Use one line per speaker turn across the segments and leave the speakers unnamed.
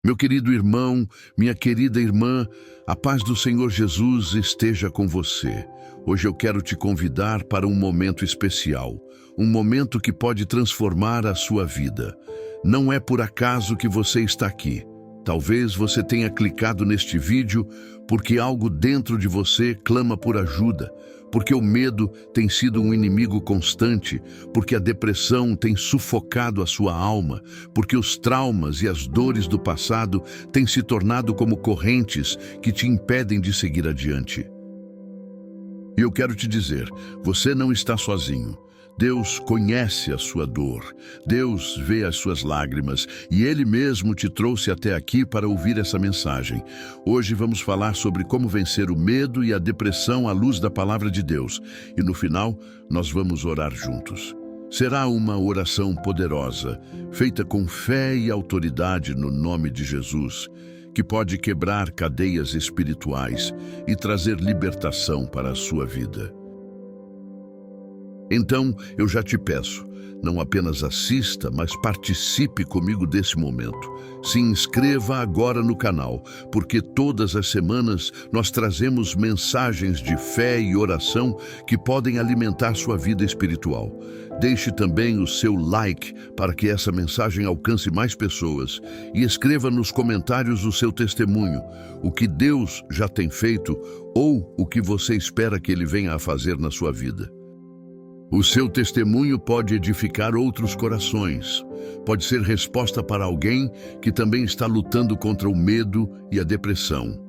Meu querido irmão, minha querida irmã, a paz do Senhor Jesus esteja com você. Hoje eu quero te convidar para um momento especial, um momento que pode transformar a sua vida. Não é por acaso que você está aqui. Talvez você tenha clicado neste vídeo porque algo dentro de você clama por ajuda, porque o medo tem sido um inimigo constante, porque a depressão tem sufocado a sua alma, porque os traumas e as dores do passado têm se tornado como correntes que te impedem de seguir adiante. E eu quero te dizer, você não está sozinho. Deus conhece a sua dor, Deus vê as suas lágrimas e Ele mesmo te trouxe até aqui para ouvir essa mensagem. Hoje vamos falar sobre como vencer o medo e a depressão à luz da palavra de Deus. E no final, nós vamos orar juntos. Será uma oração poderosa, feita com fé e autoridade no nome de Jesus, que pode quebrar cadeias espirituais e trazer libertação para a sua vida. Então, eu já te peço, não apenas assista, mas participe comigo desse momento. Se inscreva agora no canal, porque todas as semanas nós trazemos mensagens de fé e oração que podem alimentar sua vida espiritual. Deixe também o seu like para que essa mensagem alcance mais pessoas e escreva nos comentários o seu testemunho, o que Deus já tem feito ou o que você espera que Ele venha a fazer na sua vida. O seu testemunho pode edificar outros corações. Pode ser resposta para alguém que também está lutando contra o medo e a depressão.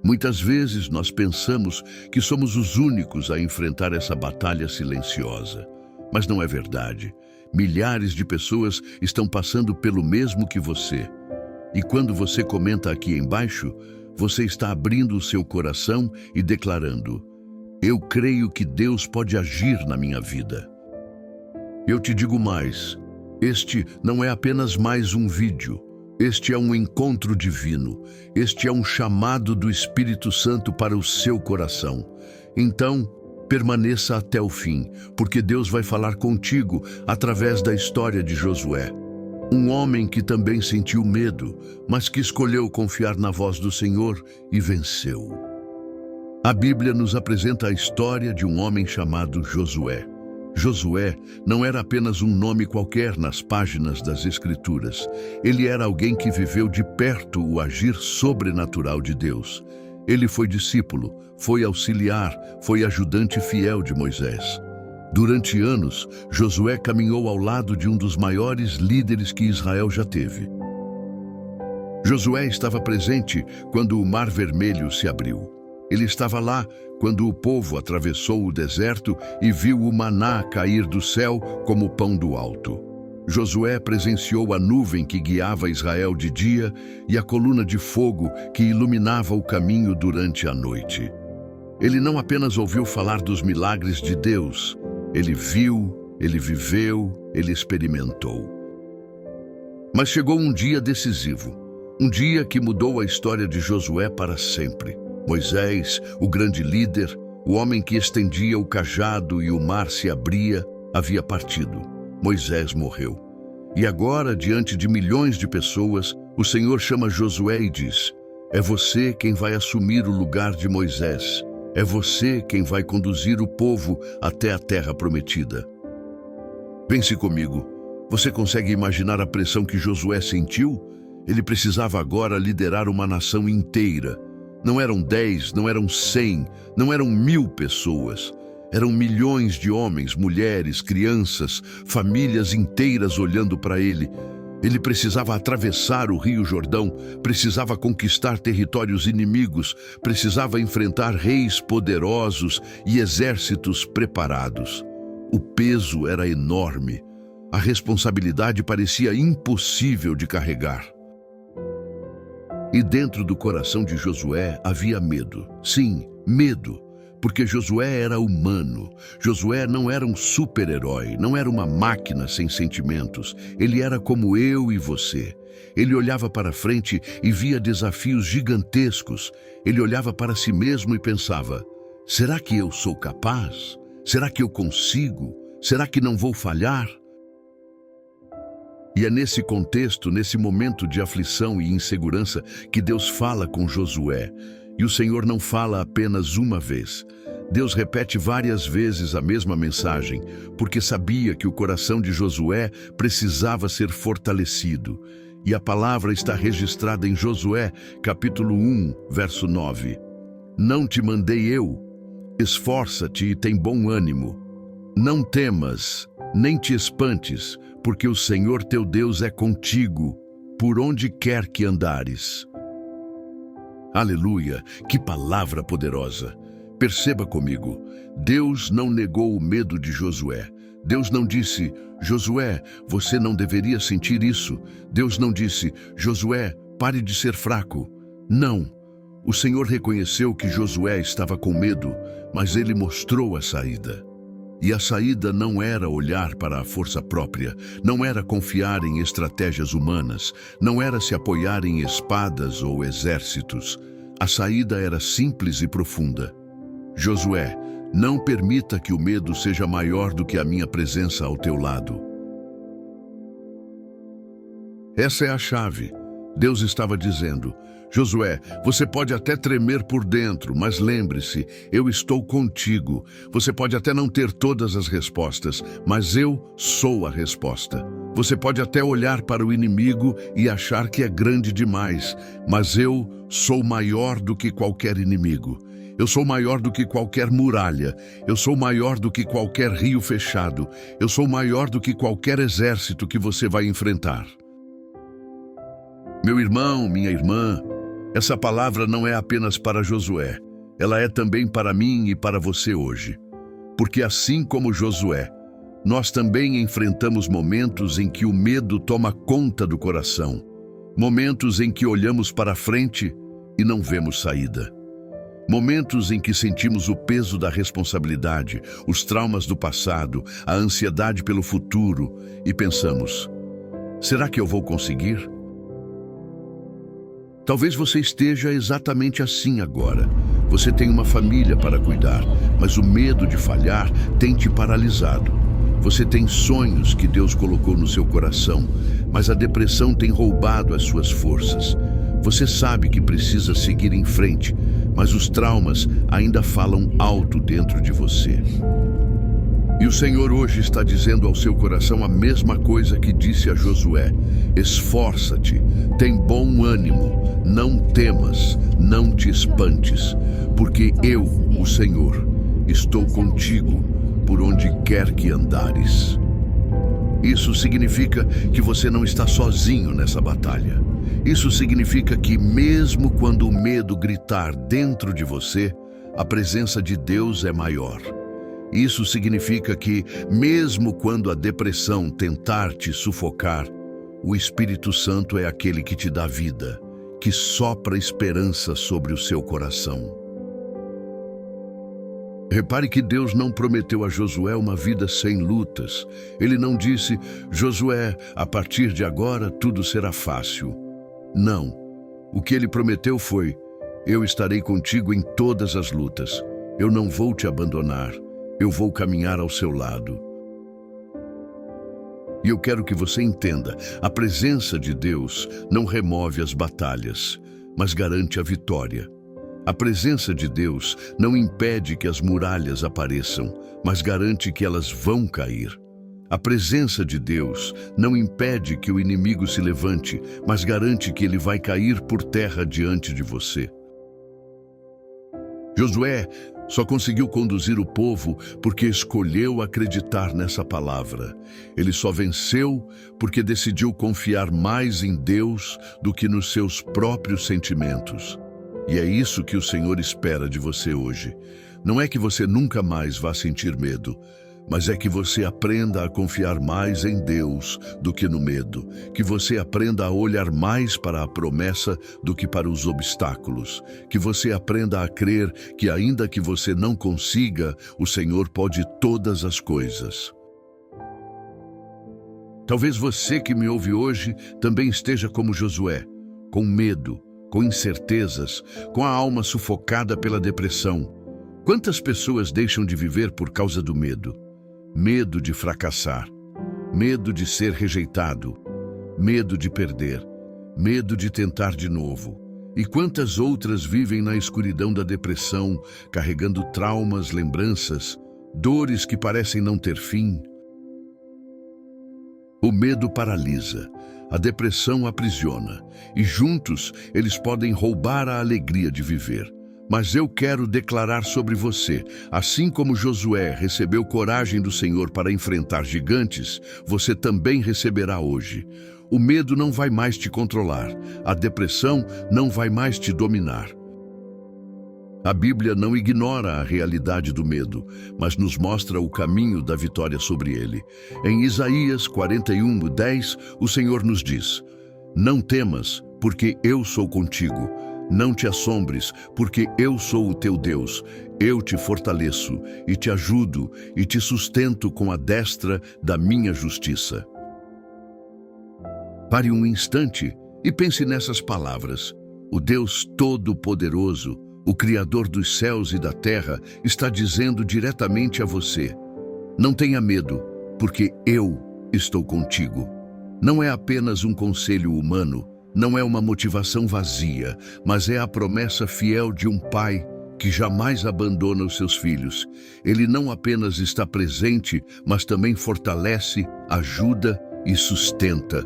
Muitas vezes nós pensamos que somos os únicos a enfrentar essa batalha silenciosa. Mas não é verdade. Milhares de pessoas estão passando pelo mesmo que você. E quando você comenta aqui embaixo, você está abrindo o seu coração e declarando: eu creio que Deus pode agir na minha vida. Eu te digo mais, este não é apenas mais um vídeo, este é um encontro divino, este é um chamado do Espírito Santo para o seu coração. Então, permaneça até o fim, porque Deus vai falar contigo através da história de Josué. Um homem que também sentiu medo, mas que escolheu confiar na voz do Senhor e venceu. A Bíblia nos apresenta a história de um homem chamado Josué. Josué não era apenas um nome qualquer nas páginas das Escrituras. Ele era alguém que viveu de perto o agir sobrenatural de Deus. Ele foi discípulo, foi auxiliar, foi ajudante fiel de Moisés. Durante anos, Josué caminhou ao lado de um dos maiores líderes que Israel já teve. Josué estava presente quando o Mar Vermelho se abriu. Ele estava lá quando o povo atravessou o deserto e viu o maná cair do céu como pão do alto. Josué presenciou a nuvem que guiava Israel de dia e a coluna de fogo que iluminava o caminho durante a noite. Ele não apenas ouviu falar dos milagres de Deus, ele viu, ele viveu, ele experimentou. Mas chegou um dia decisivo, um dia que mudou a história de Josué para sempre. Moisés, o grande líder, o homem que estendia o cajado e o mar se abria, havia partido. Moisés morreu. E agora, diante de milhões de pessoas, o Senhor chama Josué e diz: é você quem vai assumir o lugar de Moisés. É você quem vai conduzir o povo até a terra prometida. Pense comigo. Você consegue imaginar a pressão que Josué sentiu? Ele precisava agora liderar uma nação inteira. Não eram 10, não eram 100, não eram 1000 pessoas. Eram milhões de homens, mulheres, crianças, famílias inteiras olhando para ele. Ele precisava atravessar o Rio Jordão, precisava conquistar territórios inimigos, precisava enfrentar reis poderosos e exércitos preparados. O peso era enorme. A responsabilidade parecia impossível de carregar. E dentro do coração de Josué havia medo. Sim, medo. Porque Josué era humano. Josué não era um super-herói, não era uma máquina sem sentimentos. Ele era como eu e você. Ele olhava para frente e via desafios gigantescos. Ele olhava para si mesmo e pensava: será que eu sou capaz? Será que eu consigo? Será que não vou falhar? E é nesse contexto, nesse momento de aflição e insegurança, que Deus fala com Josué. E o Senhor não fala apenas uma vez. Deus repete várias vezes a mesma mensagem, porque sabia que o coração de Josué precisava ser fortalecido. E a palavra está registrada em Josué, capítulo 1, verso 9. Não te mandei eu? Esforça-te e tem bom ânimo. Não temas, nem te espantes, porque o Senhor teu Deus é contigo, por onde quer que andares. Aleluia, que palavra poderosa! Perceba comigo, Deus não negou o medo de Josué. Deus não disse, Josué, você não deveria sentir isso. Deus não disse, Josué, pare de ser fraco. Não. O Senhor reconheceu que Josué estava com medo, mas ele mostrou a saída. E a saída não era olhar para a força própria, não era confiar em estratégias humanas, não era se apoiar em espadas ou exércitos. A saída era simples e profunda. Josué, não permita que o medo seja maior do que a minha presença ao teu lado. Essa é a chave. Deus estava dizendo, Josué, você pode até tremer por dentro, mas lembre-se, eu estou contigo. Você pode até não ter todas as respostas, mas eu sou a resposta. Você pode até olhar para o inimigo e achar que é grande demais, mas eu sou maior do que qualquer inimigo. Eu sou maior do que qualquer muralha. Eu sou maior do que qualquer rio fechado. Eu sou maior do que qualquer exército que você vai enfrentar. Meu irmão, minha irmã, essa palavra não é apenas para Josué. Ela é também para mim e para você hoje. Porque assim como Josué, nós também enfrentamos momentos em que o medo toma conta do coração. Momentos em que olhamos para frente e não vemos saída. Momentos em que sentimos o peso da responsabilidade, os traumas do passado, a ansiedade pelo futuro e pensamos, será que eu vou conseguir? Talvez você esteja exatamente assim agora. Você tem uma família para cuidar, mas o medo de falhar tem te paralisado. Você tem sonhos que Deus colocou no seu coração, mas a depressão tem roubado as suas forças. Você sabe que precisa seguir em frente, mas os traumas ainda falam alto dentro de você. E o Senhor hoje está dizendo ao seu coração a mesma coisa que disse a Josué. Esforça-te, tem bom ânimo, não temas, não te espantes, porque eu, o Senhor, estou contigo por onde quer que andares. Isso significa que você não está sozinho nessa batalha. Isso significa que mesmo quando o medo gritar dentro de você, a presença de Deus é maior. Isso significa que, mesmo quando a depressão tentar te sufocar, o Espírito Santo é aquele que te dá vida, que sopra esperança sobre o seu coração. Repare que Deus não prometeu a Josué uma vida sem lutas. Ele não disse, Josué, a partir de agora tudo será fácil. Não. O que ele prometeu foi, eu estarei contigo em todas as lutas. Eu não vou te abandonar. Eu vou caminhar ao seu lado. E eu quero que você entenda, a presença de Deus não remove as batalhas, mas garante a vitória. A presença de Deus não impede que as muralhas apareçam, mas garante que elas vão cair. A presença de Deus não impede que o inimigo se levante, mas garante que ele vai cair por terra diante de você. Josué só conseguiu conduzir o povo porque escolheu acreditar nessa palavra. Ele só venceu porque decidiu confiar mais em Deus do que nos seus próprios sentimentos. E é isso que o Senhor espera de você hoje. Não é que você nunca mais vá sentir medo, mas é que você aprenda a confiar mais em Deus do que no medo, que você aprenda a olhar mais para a promessa do que para os obstáculos, que você aprenda a crer que ainda que você não consiga, o Senhor pode todas as coisas. Talvez você que me ouve hoje também esteja como Josué, com medo, com incertezas, com a alma sufocada pela depressão. Quantas pessoas deixam de viver por causa do medo? Medo de fracassar, medo de ser rejeitado, medo de perder, medo de tentar de novo. E quantas outras vivem na escuridão da depressão, carregando traumas, lembranças, dores que parecem não ter fim. O medo paralisa, a depressão aprisiona, e juntos eles podem roubar a alegria de viver. Mas eu quero declarar sobre você, assim como Josué recebeu coragem do Senhor para enfrentar gigantes, você também receberá hoje. O medo não vai mais te controlar, a depressão não vai mais te dominar. A Bíblia não ignora a realidade do medo, mas nos mostra o caminho da vitória sobre ele. Em Isaías 41:10, o Senhor nos diz: Não temas, porque eu sou contigo. Não te assombres, porque eu sou o teu Deus. Eu te fortaleço e te ajudo e te sustento com a destra da minha justiça. Pare um instante e pense nessas palavras. O Deus Todo-Poderoso, o Criador dos céus e da terra, está dizendo diretamente a você: não tenha medo, porque eu estou contigo. Não é apenas um conselho humano, não é uma motivação vazia, mas é a promessa fiel de um pai que jamais abandona os seus filhos. Ele não apenas está presente, mas também fortalece, ajuda e sustenta.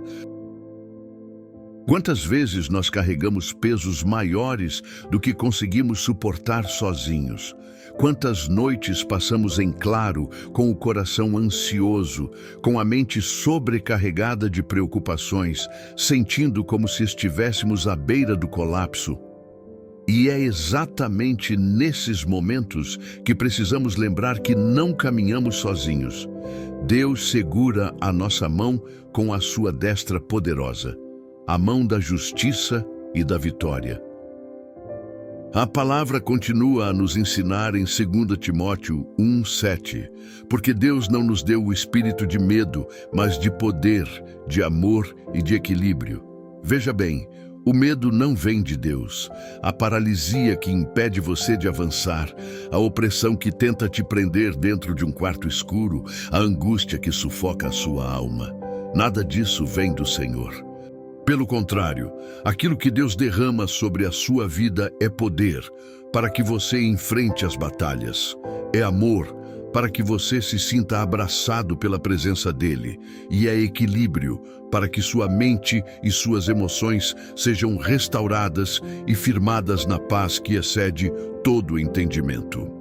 Quantas vezes nós carregamos pesos maiores do que conseguimos suportar sozinhos? Quantas noites passamos em claro, com o coração ansioso, com a mente sobrecarregada de preocupações, sentindo como se estivéssemos à beira do colapso? E é exatamente nesses momentos que precisamos lembrar que não caminhamos sozinhos. Deus segura a nossa mão com a sua destra poderosa, a mão da justiça e da vitória. A palavra continua a nos ensinar em 2 Timóteo 1:7, porque Deus não nos deu o espírito de medo, mas de poder, de amor e de equilíbrio. Veja bem, o medo não vem de Deus. A paralisia que impede você de avançar, a opressão que tenta te prender dentro de um quarto escuro, a angústia que sufoca a sua alma. Nada disso vem do Senhor. Pelo contrário, aquilo que Deus derrama sobre a sua vida é poder, para que você enfrente as batalhas. É amor, para que você se sinta abraçado pela presença dele. E é equilíbrio, para que sua mente e suas emoções sejam restauradas e firmadas na paz que excede todo o entendimento.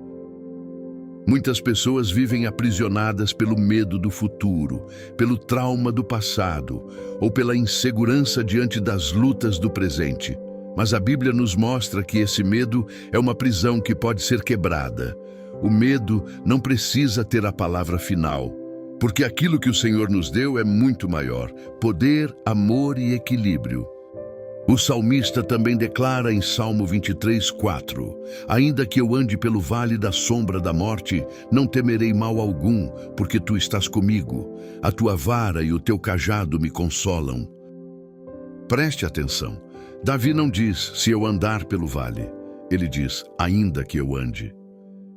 Muitas pessoas vivem aprisionadas pelo medo do futuro, pelo trauma do passado ou pela insegurança diante das lutas do presente. Mas a Bíblia nos mostra que esse medo é uma prisão que pode ser quebrada. O medo não precisa ter a palavra final, porque aquilo que o Senhor nos deu é muito maior: poder, amor e equilíbrio. O salmista também declara em Salmo 23:4: Ainda que eu ande pelo vale da sombra da morte, não temerei mal algum, porque tu estás comigo. A tua vara e o teu cajado me consolam. Preste atenção. Davi não diz, se eu andar pelo vale. Ele diz, ainda que eu ande.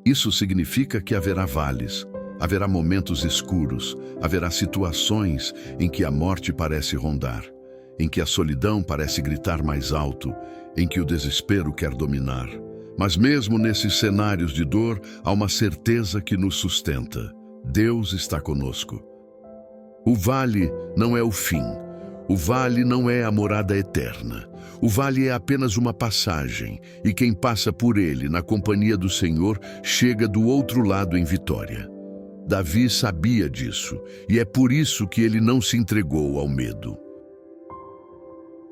Isso significa que haverá vales, haverá momentos escuros, haverá situações em que a morte parece rondar, em que a solidão parece gritar mais alto, em que o desespero quer dominar. Mas mesmo nesses cenários de dor, há uma certeza que nos sustenta. Deus está conosco. O vale não é o fim. O vale não é a morada eterna. O vale é apenas uma passagem, e quem passa por ele na companhia do Senhor chega do outro lado em vitória. Davi sabia disso, e é por isso que ele não se entregou ao medo.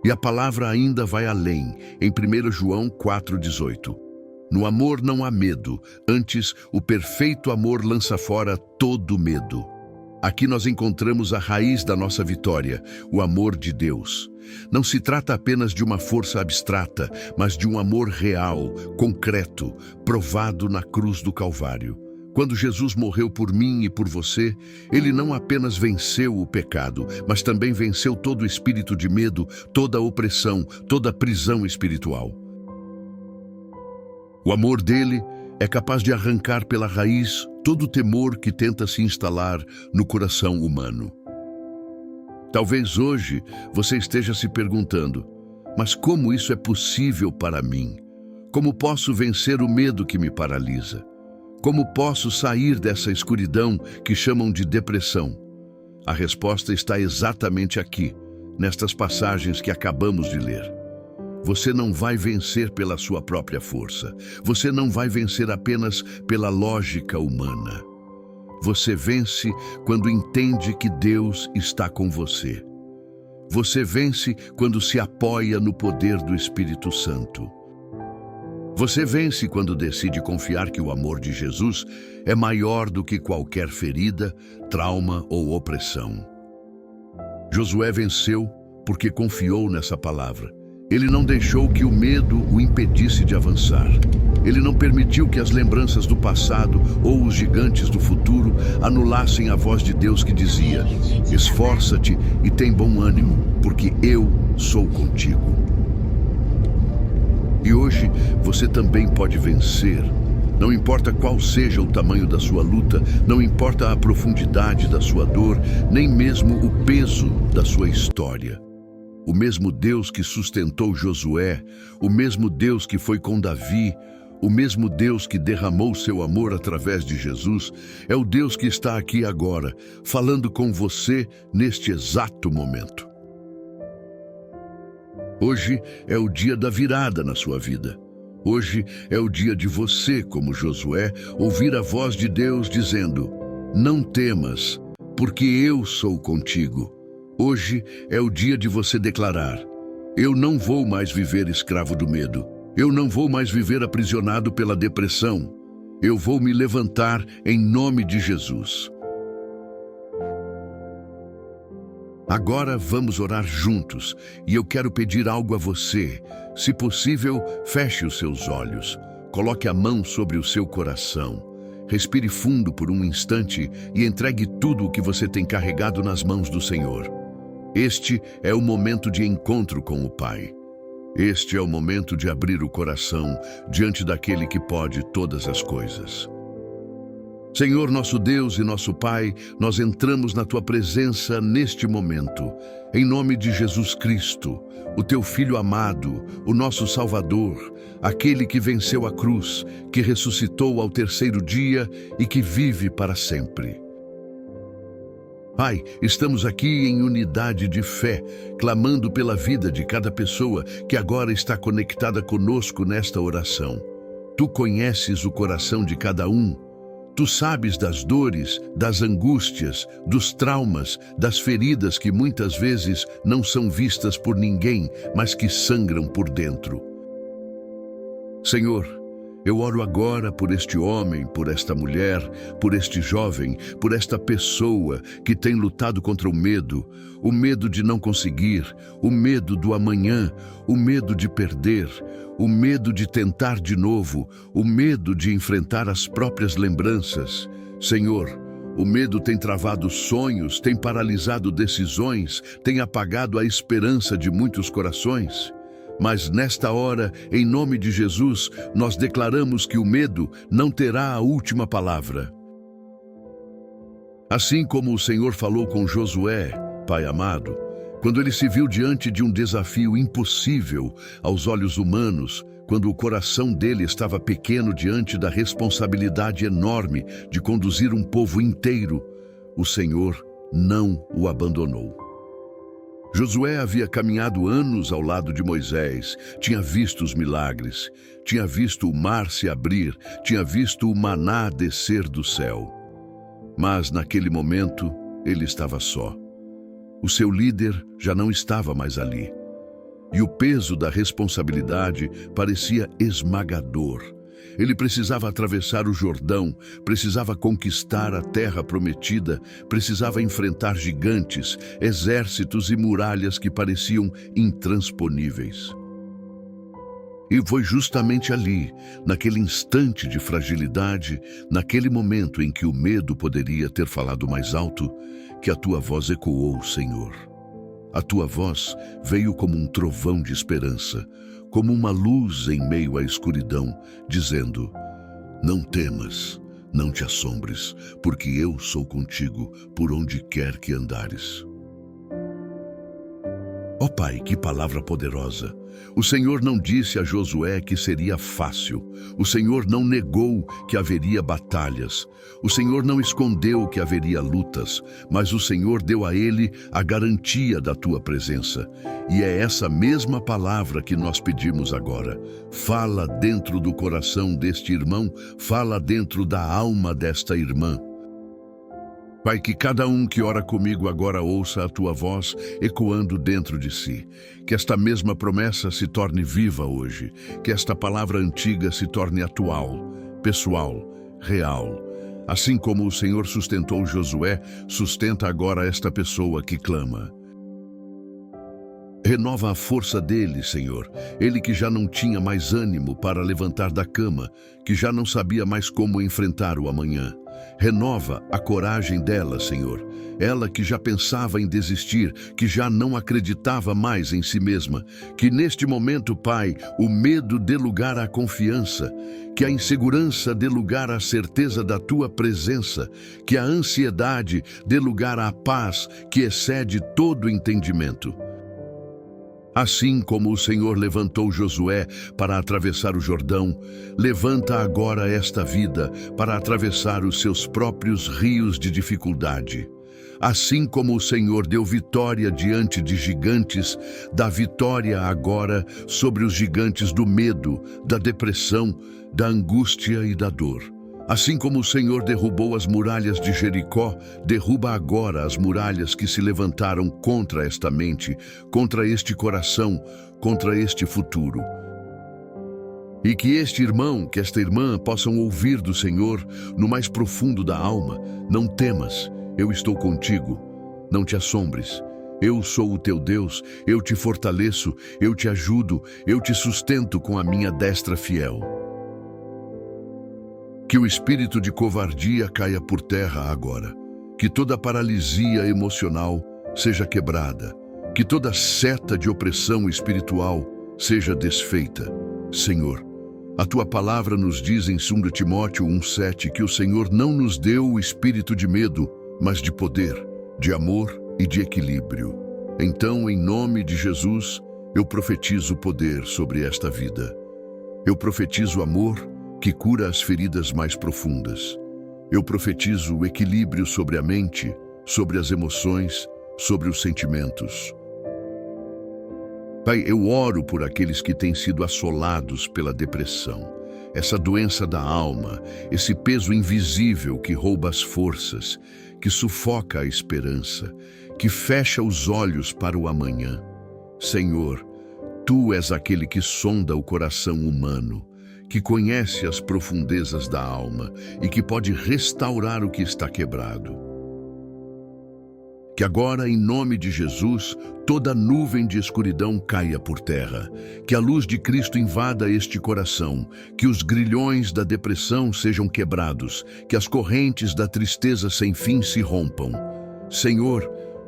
E a palavra ainda vai além, em 1 João 4,18. No amor não há medo, antes o perfeito amor lança fora todo medo. Aqui nós encontramos a raiz da nossa vitória, o amor de Deus. Não se trata apenas de uma força abstrata, mas de um amor real, concreto, provado na cruz do Calvário. Quando Jesus morreu por mim e por você, ele não apenas venceu o pecado, mas também venceu todo o espírito de medo, toda a opressão, toda a prisão espiritual. O amor dele é capaz de arrancar pela raiz todo o temor que tenta se instalar no coração humano. Talvez hoje você esteja se perguntando: mas como isso é possível para mim? Como posso vencer o medo que me paralisa? Como posso sair dessa escuridão que chamam de depressão? A resposta está exatamente aqui, nestas passagens que acabamos de ler. Você não vai vencer pela sua própria força. Você não vai vencer apenas pela lógica humana. Você vence quando entende que Deus está com você. Você vence quando se apoia no poder do Espírito Santo. Você vence quando decide confiar que o amor de Jesus é maior do que qualquer ferida, trauma ou opressão. Josué venceu porque confiou nessa palavra. Ele não deixou que o medo o impedisse de avançar. Ele não permitiu que as lembranças do passado ou os gigantes do futuro anulassem a voz de Deus que dizia: esforça-te e tem bom ânimo, porque eu sou contigo. E hoje você também pode vencer. Não importa qual seja o tamanho da sua luta, não importa a profundidade da sua dor, nem mesmo o peso da sua história. O mesmo Deus que sustentou Josué, o mesmo Deus que foi com Davi, o mesmo Deus que derramou seu amor através de Jesus, é o Deus que está aqui agora, falando com você neste exato momento. Hoje é o dia da virada na sua vida. Hoje é o dia de você, como Josué, ouvir a voz de Deus dizendo: não temas, porque eu sou contigo. Hoje é o dia de você declarar: eu não vou mais viver escravo do medo. Eu não vou mais viver aprisionado pela depressão. Eu vou me levantar em nome de Jesus. Agora vamos orar juntos e eu quero pedir algo a você. Se possível, feche os seus olhos. Coloque a mão sobre o seu coração. Respire fundo por um instante e entregue tudo o que você tem carregado nas mãos do Senhor. Este é o momento de encontro com o Pai. Este é o momento de abrir o coração diante daquele que pode todas as coisas. Senhor, nosso Deus e nosso Pai, nós entramos na Tua presença neste momento, em nome de Jesus Cristo, o Teu Filho amado, o nosso Salvador, aquele que venceu a cruz, que ressuscitou ao terceiro dia e que vive para sempre. Pai, estamos aqui em unidade de fé, clamando pela vida de cada pessoa que agora está conectada conosco nesta oração. Tu conheces o coração de cada um. Tu sabes das dores, das angústias, dos traumas, das feridas que muitas vezes não são vistas por ninguém, mas que sangram por dentro. Senhor, eu oro agora por este homem, por esta mulher, por este jovem, por esta pessoa que tem lutado contra o medo de não conseguir, o medo do amanhã, o medo de perder, o medo de tentar de novo, o medo de enfrentar as próprias lembranças. Senhor, o medo tem travado sonhos, tem paralisado decisões, tem apagado a esperança de muitos corações. Mas nesta hora, em nome de Jesus, nós declaramos que o medo não terá a última palavra. Assim como o Senhor falou com Josué, Pai amado, quando ele se viu diante de um desafio impossível aos olhos humanos, quando o coração dele estava pequeno diante da responsabilidade enorme de conduzir um povo inteiro, o Senhor não o abandonou. Josué havia caminhado anos ao lado de Moisés, tinha visto os milagres, tinha visto o mar se abrir, tinha visto o maná descer do céu. Mas naquele momento ele estava só. O seu líder já não estava mais ali. E o peso da responsabilidade parecia esmagador. Ele precisava atravessar o Jordão, precisava conquistar a terra prometida, precisava enfrentar gigantes, exércitos e muralhas que pareciam intransponíveis. E foi justamente ali, naquele instante de fragilidade, naquele momento em que o medo poderia ter falado mais alto, que a tua voz ecoou, Senhor. A tua voz veio como um trovão de esperança, como uma luz em meio à escuridão, dizendo: não temas, não te assombres, porque eu sou contigo por onde quer que andares. Ó Pai, que palavra poderosa! O Senhor não disse a Josué que seria fácil. O Senhor não negou que haveria batalhas. O Senhor não escondeu que haveria lutas, mas o Senhor deu a ele a garantia da tua presença. E é essa mesma palavra que nós pedimos agora. Fala dentro do coração deste irmão, fala dentro da alma desta irmã. Pai, que cada um que ora comigo agora ouça a tua voz ecoando dentro de si. Que esta mesma promessa se torne viva hoje. Que esta palavra antiga se torne atual, pessoal, real. Assim como o Senhor sustentou Josué, sustenta agora esta pessoa que clama. Renova a força dele, Senhor. Ele que já não tinha mais ânimo para levantar da cama, que já não sabia mais como enfrentar o amanhã. Renova a coragem dela, Senhor. Ela que já pensava em desistir, que já não acreditava mais em si mesma. Que neste momento, Pai, o medo dê lugar à confiança. Que a insegurança dê lugar à certeza da tua presença. Que a ansiedade dê lugar à paz que excede todo entendimento. Assim como o Senhor levantou Josué para atravessar o Jordão, levanta agora esta vida para atravessar os seus próprios rios de dificuldade. Assim como o Senhor deu vitória diante de gigantes, dá vitória agora sobre os gigantes do medo, da depressão, da angústia e da dor. Assim como o Senhor derrubou as muralhas de Jericó, derruba agora as muralhas que se levantaram contra esta mente, contra este coração, contra este futuro. E que este irmão, que esta irmã possam ouvir do Senhor no mais profundo da alma: não temas, eu estou contigo, não te assombres. Eu sou o teu Deus, eu te fortaleço, eu te ajudo, eu te sustento com a minha destra fiel. Que o espírito de covardia caia por terra agora. Que toda paralisia emocional seja quebrada. Que toda seta de opressão espiritual seja desfeita. Senhor, a tua palavra nos diz em 2 Timóteo 1,7 que o Senhor não nos deu o espírito de medo, mas de poder, de amor e de equilíbrio. Então, em nome de Jesus, eu profetizo poder sobre esta vida. Eu profetizo amor que cura as feridas mais profundas. Eu profetizo o equilíbrio sobre a mente, sobre as emoções, sobre os sentimentos. Pai, eu oro por aqueles que têm sido assolados pela depressão, essa doença da alma, esse peso invisível que rouba as forças, que sufoca a esperança, que fecha os olhos para o amanhã. Senhor, Tu és aquele que sonda o coração humano, que conhece as profundezas da alma e que pode restaurar o que está quebrado. Que agora, em nome de Jesus, toda nuvem de escuridão caia por terra, que a luz de Cristo invada este coração, que os grilhões da depressão sejam quebrados, que as correntes da tristeza sem fim se rompam. Senhor,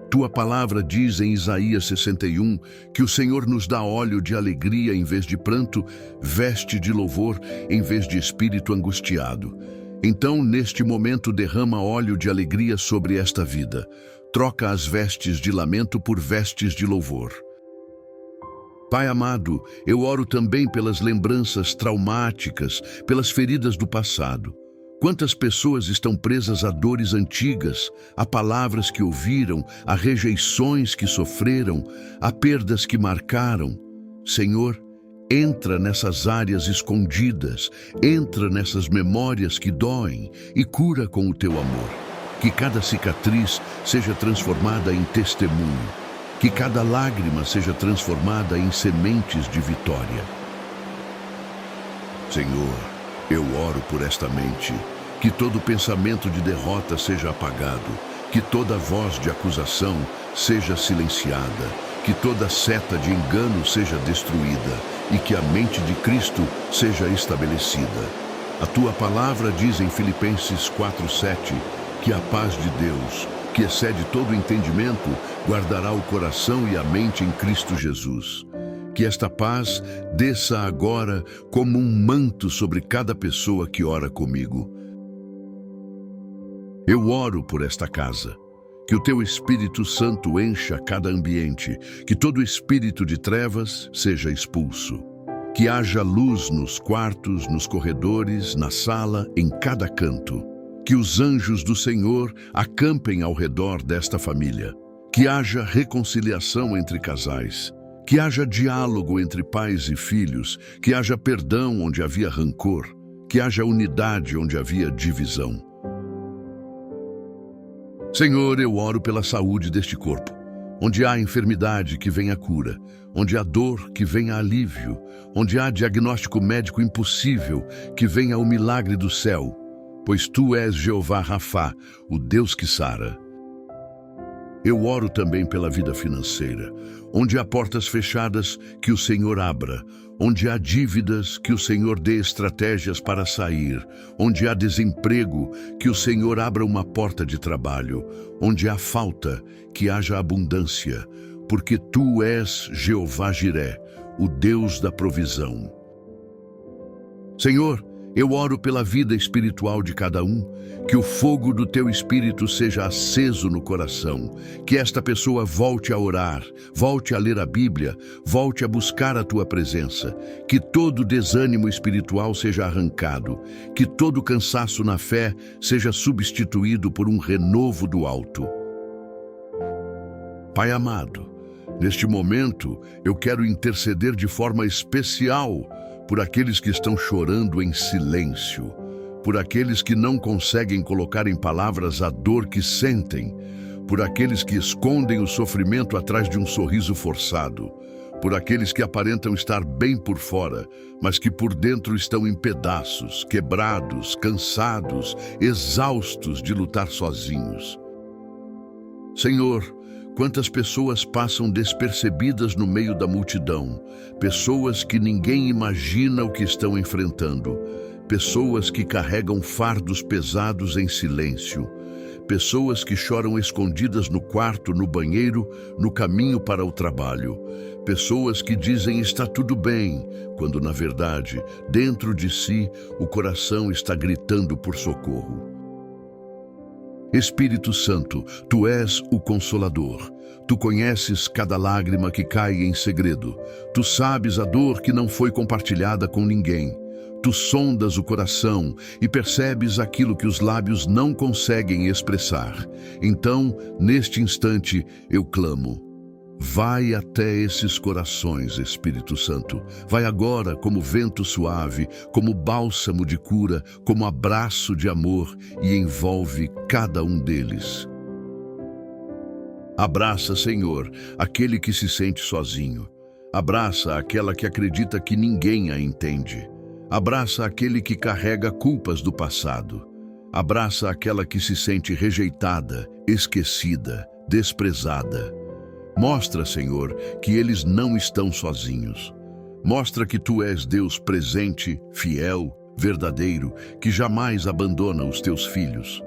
Tua palavra diz em Isaías 61 que o Senhor nos dá óleo de alegria em vez de pranto, veste de louvor em vez de espírito angustiado. Então, neste momento, derrama óleo de alegria sobre esta vida. Troca as vestes de lamento por vestes de louvor. Pai amado, eu oro também pelas lembranças traumáticas, pelas feridas do passado. Quantas pessoas estão presas a dores antigas, a palavras que ouviram, a rejeições que sofreram, a perdas que marcaram. Senhor, entra nessas áreas escondidas, entra nessas memórias que doem e cura com o teu amor. Que cada cicatriz seja transformada em testemunho, que cada lágrima seja transformada em sementes de vitória. Senhor, eu oro por esta mente, que todo pensamento de derrota seja apagado, que toda voz de acusação seja silenciada, que toda seta de engano seja destruída e que a mente de Cristo seja estabelecida. A tua palavra diz em Filipenses 4:7 que a paz de Deus, que excede todo entendimento, guardará o coração e a mente em Cristo Jesus. Que esta paz desça agora como um manto sobre cada pessoa que ora comigo. Eu oro por esta casa. Que o teu Espírito Santo encha cada ambiente, que todo espírito de trevas seja expulso. Que haja luz nos quartos, nos corredores, na sala, em cada canto. Que os anjos do Senhor acampem ao redor desta família. Que haja reconciliação entre casais. Que haja diálogo entre pais e filhos. Que haja perdão onde havia rancor. Que haja unidade onde havia divisão. Senhor, eu oro pela saúde deste corpo. Onde há enfermidade, que venha cura. Onde há dor, que venha alívio. Onde há diagnóstico médico impossível, que venha o milagre do céu. Pois tu és Jeová Rafá, o Deus que sara. Eu oro também pela vida financeira. Onde há portas fechadas, que o Senhor abra. Onde há dívidas, que o Senhor dê estratégias para sair. Onde há desemprego, que o Senhor abra uma porta de trabalho. Onde há falta, que haja abundância. Porque tu és Jeová Jiré, o Deus da provisão. Senhor, eu oro pela vida espiritual de cada um, que o fogo do teu Espírito seja aceso no coração, que esta pessoa volte a orar, volte a ler a Bíblia, volte a buscar a tua presença, que todo desânimo espiritual seja arrancado, que todo cansaço na fé seja substituído por um renovo do alto. Pai amado, neste momento eu quero interceder de forma especial por aqueles que estão chorando em silêncio, por aqueles que não conseguem colocar em palavras a dor que sentem, por aqueles que escondem o sofrimento atrás de um sorriso forçado, por aqueles que aparentam estar bem por fora, mas que por dentro estão em pedaços, quebrados, cansados, exaustos de lutar sozinhos. Senhor, quantas pessoas passam despercebidas no meio da multidão, pessoas que ninguém imagina o que estão enfrentando, pessoas que carregam fardos pesados em silêncio, pessoas que choram escondidas no quarto, no banheiro, no caminho para o trabalho, pessoas que dizem está tudo bem, quando na verdade, dentro de si, o coração está gritando por socorro. Espírito Santo, tu és o Consolador. Tu conheces cada lágrima que cai em segredo. Tu sabes a dor que não foi compartilhada com ninguém. Tu sondas o coração e percebes aquilo que os lábios não conseguem expressar. Então, neste instante, eu clamo. Vai até esses corações, Espírito Santo. Vai agora como vento suave, como bálsamo de cura, como abraço de amor e envolve cada um deles. Abraça, Senhor, aquele que se sente sozinho. Abraça aquela que acredita que ninguém a entende. Abraça aquele que carrega culpas do passado. Abraça aquela que se sente rejeitada, esquecida, desprezada. Mostra, Senhor, que eles não estão sozinhos. Mostra que Tu és Deus presente, fiel, verdadeiro, que jamais abandona os Teus filhos.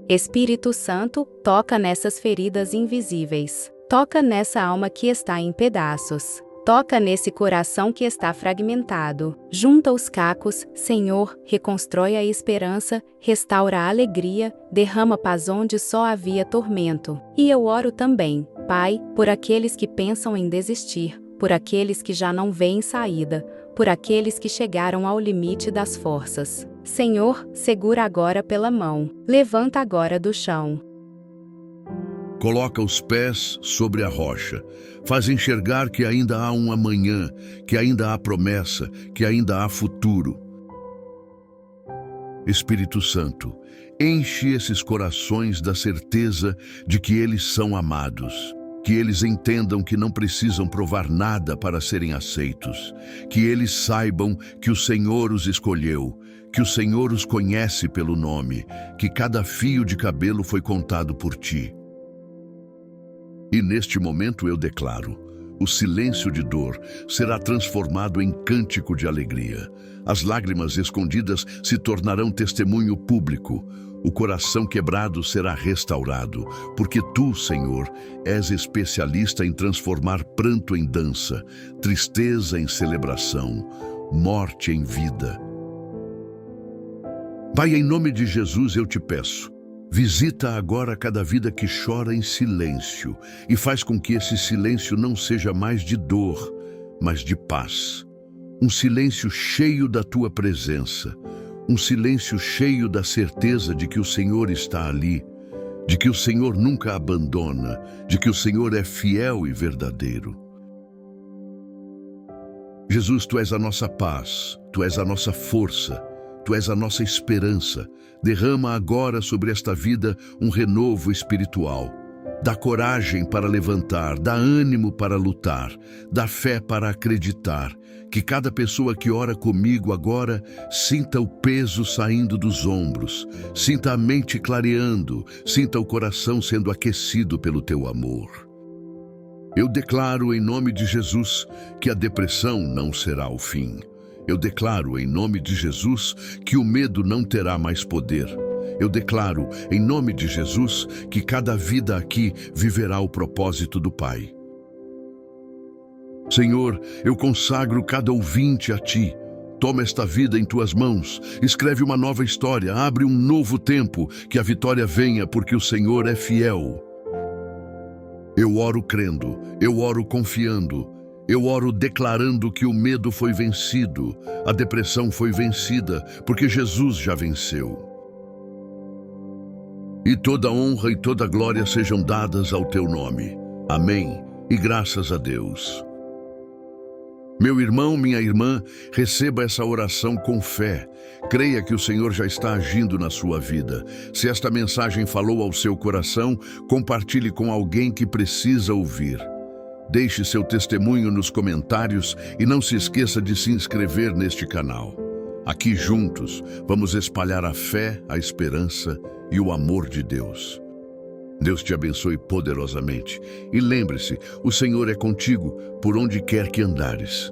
Espírito Santo, toca nessas feridas invisíveis. Toca nessa alma que está em pedaços. Toca nesse coração que está fragmentado. Junta os cacos, Senhor, reconstrói a esperança, restaura a alegria, derrama paz onde só havia tormento. E eu oro também, Pai, por aqueles que pensam em desistir, por aqueles que já não veem saída, por aqueles que chegaram ao limite das forças. Senhor, segura agora pela mão, levanta agora do chão.
Coloca os pés sobre a rocha. Faz enxergar que ainda há um amanhã, que ainda há promessa, que ainda há futuro. Espírito Santo, enche esses corações da certeza de que eles são amados. Que eles entendam que não precisam provar nada para serem aceitos. Que eles saibam que o Senhor os escolheu, que o Senhor os conhece pelo nome, que cada fio de cabelo foi contado por Ti. E neste momento eu declaro, o silêncio de dor será transformado em cântico de alegria. As lágrimas escondidas se tornarão testemunho público. O coração quebrado será restaurado, porque Tu, Senhor, és especialista em transformar pranto em dança, tristeza em celebração, morte em vida. Pai, em nome de Jesus eu te peço, Visita agora cada vida que chora em silêncio e faz com que esse silêncio não seja mais de dor, mas de paz. Um silêncio cheio da tua presença, um silêncio cheio da certeza de que o Senhor está ali, de que o Senhor nunca abandona, de que o Senhor é fiel e verdadeiro. Jesus, Tu és a nossa paz, Tu és a nossa força, Tu és a nossa esperança. Derrama agora sobre esta vida um renovo espiritual. Dá coragem para levantar, dá ânimo para lutar, dá fé para acreditar. Que cada pessoa que ora comigo agora sinta o peso saindo dos ombros, sinta a mente clareando, sinta o coração sendo aquecido pelo Teu amor. Eu declaro em nome de Jesus que a depressão não será o fim. Eu declaro em nome de Jesus que o medo não terá mais poder. Eu declaro em nome de Jesus que cada vida aqui viverá o propósito do Pai. Senhor, eu consagro cada ouvinte a Ti. Toma esta vida em Tuas mãos, escreve uma nova história, abre um novo tempo, que a vitória venha porque o Senhor é fiel. Eu oro crendo, eu oro confiando, eu oro declarando que o medo foi vencido, a depressão foi vencida, porque Jesus já venceu. E toda honra e toda glória sejam dadas ao Teu nome. Amém. E graças a Deus. Meu irmão, minha irmã, receba essa oração com fé. Creia que o Senhor já está agindo na sua vida. Se esta mensagem falou ao seu coração, compartilhe com alguém que precisa ouvir. Deixe seu testemunho nos comentários e não se esqueça de se inscrever neste canal. Aqui juntos, vamos espalhar a fé, a esperança e o amor de Deus. Deus te abençoe poderosamente. E lembre-se, o Senhor é contigo por onde quer que andares.